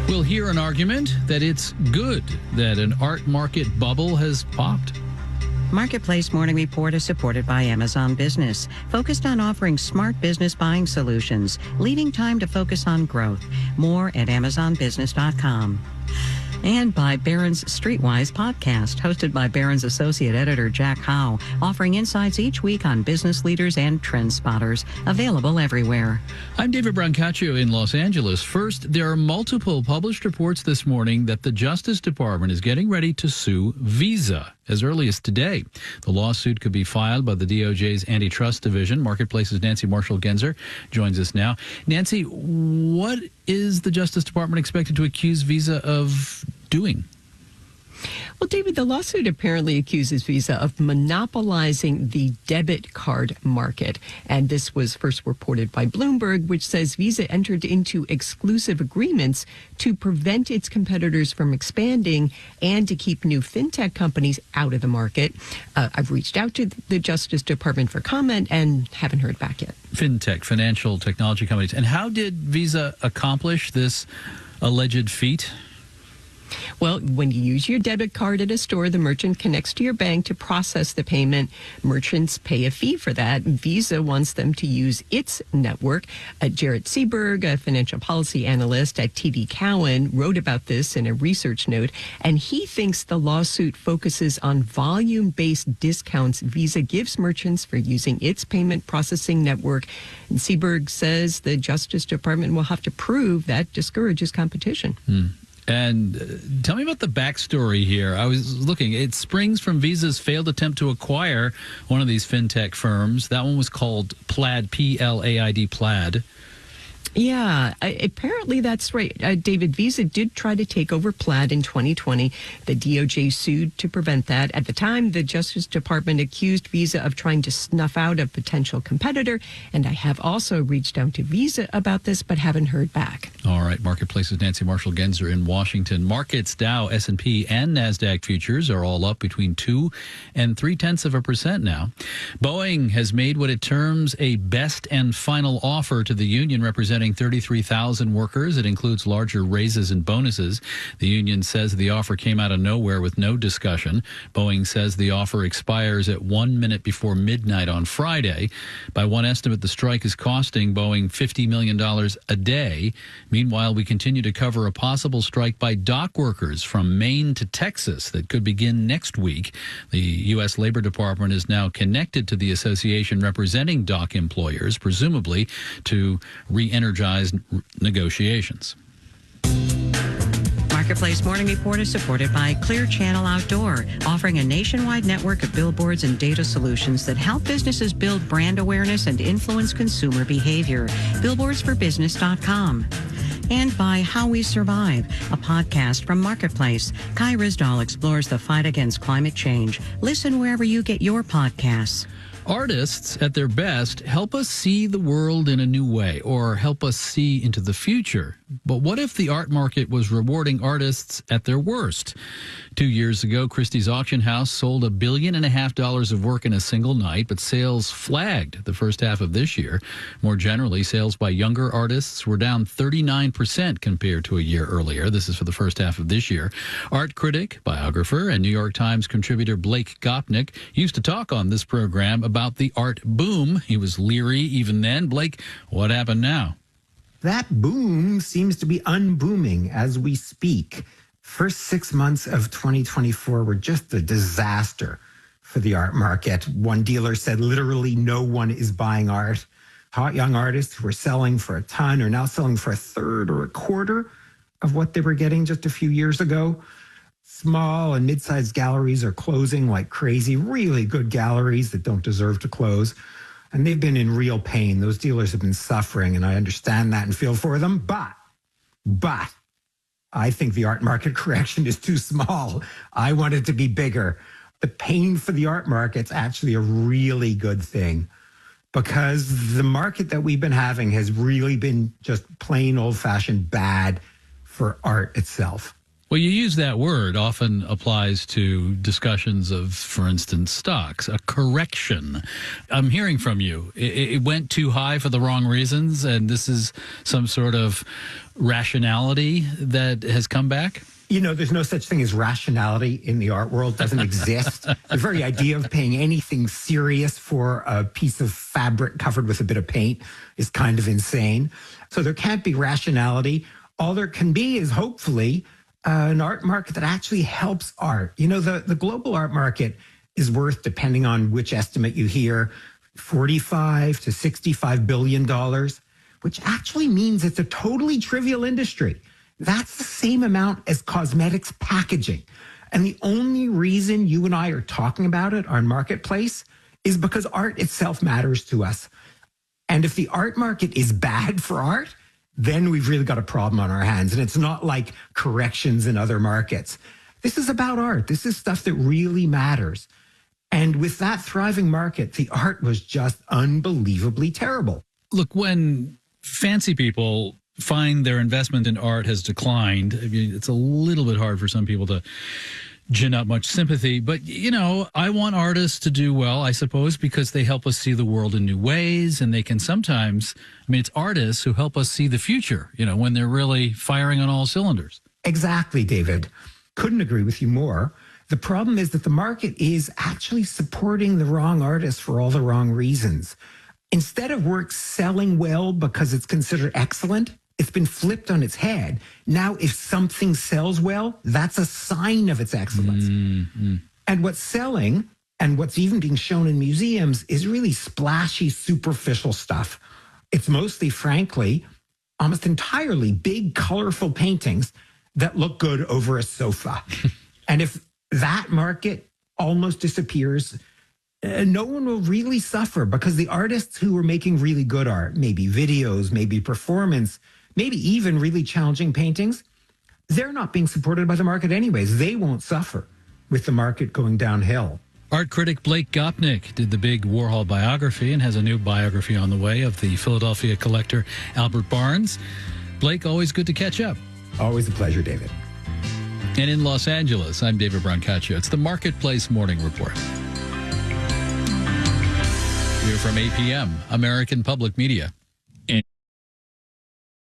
We'll hear an argument that it's good that an art market bubble has popped. Marketplace Morning Report is supported by Amazon Business, focused on offering smart business buying solutions, leaving time to focus on growth. More at AmazonBusiness.com. And by Barron's Streetwise podcast, hosted by Barron's Associate Editor Jack Howe, offering insights each week on business leaders and trend spotters, available everywhere. I'm David Brancaccio in Los Angeles. First, there are multiple published reports this morning that the Justice Department is getting ready to sue Visa as early as today. The lawsuit could be filed by the DOJ's Antitrust Division. Marketplace's Nancy Marshall-Genzer joins us now. Nancy, what is the Justice Department expected to accuse Visa of doing? Well, David, the lawsuit apparently accuses Visa of monopolizing the debit card market. And this was first reported by Bloomberg, which says Visa entered into exclusive agreements to prevent its competitors from expanding and to keep new fintech companies out of the market. I've reached out to the Justice Department for comment and haven't heard back yet. Fintech, financial technology companies. And how did Visa accomplish this alleged feat? Well, when you use your debit card at a store, the merchant connects to your bank to process the payment. Merchants pay a fee for that. Visa wants them to use its network. Jarrett Seaberg, a financial policy analyst at TD Cowen, wrote about this in a research note, and he thinks the lawsuit focuses on volume-based discounts Visa gives merchants for using its payment processing network. And Seaberg says the Justice Department will have to prove that discourages competition. And tell me about the backstory here. I was looking. It springs from Visa's failed attempt to acquire one of these fintech firms. That one was called Plaid, P-L-A-I-D, Plaid. Yeah, apparently that's right. David, Visa did try to take over Plaid in 2020. The DOJ sued to prevent that. At the time, the Justice Department accused Visa of trying to snuff out a potential competitor. And I have also reached out to Visa about this, but haven't heard back. All right. Marketplace's Nancy Marshall-Genzer in Washington. Markets, Dow, S&P, and NASDAQ futures are all up between 2 and 0.3% now. Boeing has made what it terms a best and final offer to the union representing 33,000 workers. It includes larger raises and bonuses. The union says the offer came out of nowhere with no discussion. Boeing says the offer expires at 1 minute before midnight on Friday. By one estimate, the strike is costing Boeing $50 million a day. Meanwhile, we continue to cover a possible strike by dock workers from Maine to Texas that could begin next week. The U.S. Labor Department is now connected to the association representing dock employers, presumably to re-energize negotiations. Marketplace Morning Report is supported by Clear Channel Outdoor, offering a nationwide network of billboards and data solutions that help businesses build brand awareness and influence consumer behavior. Billboardsforbusiness.com. And by How We Survive, a podcast from Marketplace. Kai Risdahl explores the fight against climate change. Listen wherever you get your podcasts. Artists, at their best, help us see the world in a new way or help us see into the future. But what if the art market was rewarding artists at their worst? 2 years ago, Christie's Auction House sold $1.5 billion of work in a single night, but sales flagged the first half of this year. More generally, sales by younger artists were down 39% compared to a year earlier. This is for the first half of this year. Art critic, biographer, and New York Times contributor Blake Gopnik used to talk on this program about the art boom. He was leery even then. Blake, what happened now? That boom seems to be unbooming as we speak. First 6 months of 2024 were just a disaster for the art market. One dealer said literally no one is buying art. Hot young artists who were selling for a ton are now selling for a third or a quarter of what they were getting just a few years ago. Small and mid-sized galleries are closing like crazy, really good galleries that don't deserve to close. And they've been in real pain. Those dealers have been suffering, and I understand that and feel for them. But I think the art market correction is too small. I want it to be bigger. The pain for the art market's actually a really good thing because the market that we've been having has really been just plain old-fashioned bad for art itself. Well, you use that word often applies to discussions of, for instance, stocks, a correction. I'm hearing from you. It went too high for the wrong reasons, and this is some sort of rationality that has come back? You know, there's no such thing as rationality in the art world. It doesn't exist. The very idea of paying anything serious for a piece of fabric covered with a bit of paint is kind of insane. So there can't be rationality. All there can be is hopefully an art market that actually helps art. You know, the global art market is worth, depending on which estimate you hear, $45 to $65 billion, which actually means it's a totally trivial industry. That's the same amount as cosmetics packaging. And the only reason you and I are talking about it on Marketplace is because art itself matters to us. And if the art market is bad for art, then we've really got a problem on our hands. And it's not like corrections in other markets. This is about art. This is stuff that really matters. And with that thriving market, the art was just unbelievably terrible. Look, when fancy people find their investment in art has declined, I mean, it's a little bit hard for some people to gin up much sympathy. But, you know, I want artists to do well, I suppose, because they help us see the world in new ways. And they can sometimes, I mean, it's artists who help us see the future, you know, when they're really firing on all cylinders. Exactly, David. Couldn't agree with you more. The problem is that the market is actually supporting the wrong artists for all the wrong reasons. Instead of work selling well because it's considered excellent, it's been flipped on its head. Now, if something sells well, that's a sign of its excellence. Mm-hmm. And what's selling, and what's even being shown in museums, is really splashy, superficial stuff. It's mostly, frankly, almost entirely big, colorful paintings that look good over a sofa. And if that market almost disappears, no one will really suffer, because the artists who are making really good art, maybe videos, maybe performance, maybe even really challenging paintings, they're not being supported by the market anyways. They won't suffer with the market going downhill. Art critic Blake Gopnik did the big Warhol biography and has a new biography on the way of the Philadelphia collector Albert Barnes. Blake, always good to catch up. Always a pleasure, David. And in Los Angeles, I'm David Brancaccio. It's the Marketplace Morning Report. Here from 8 p.m., American Public Media.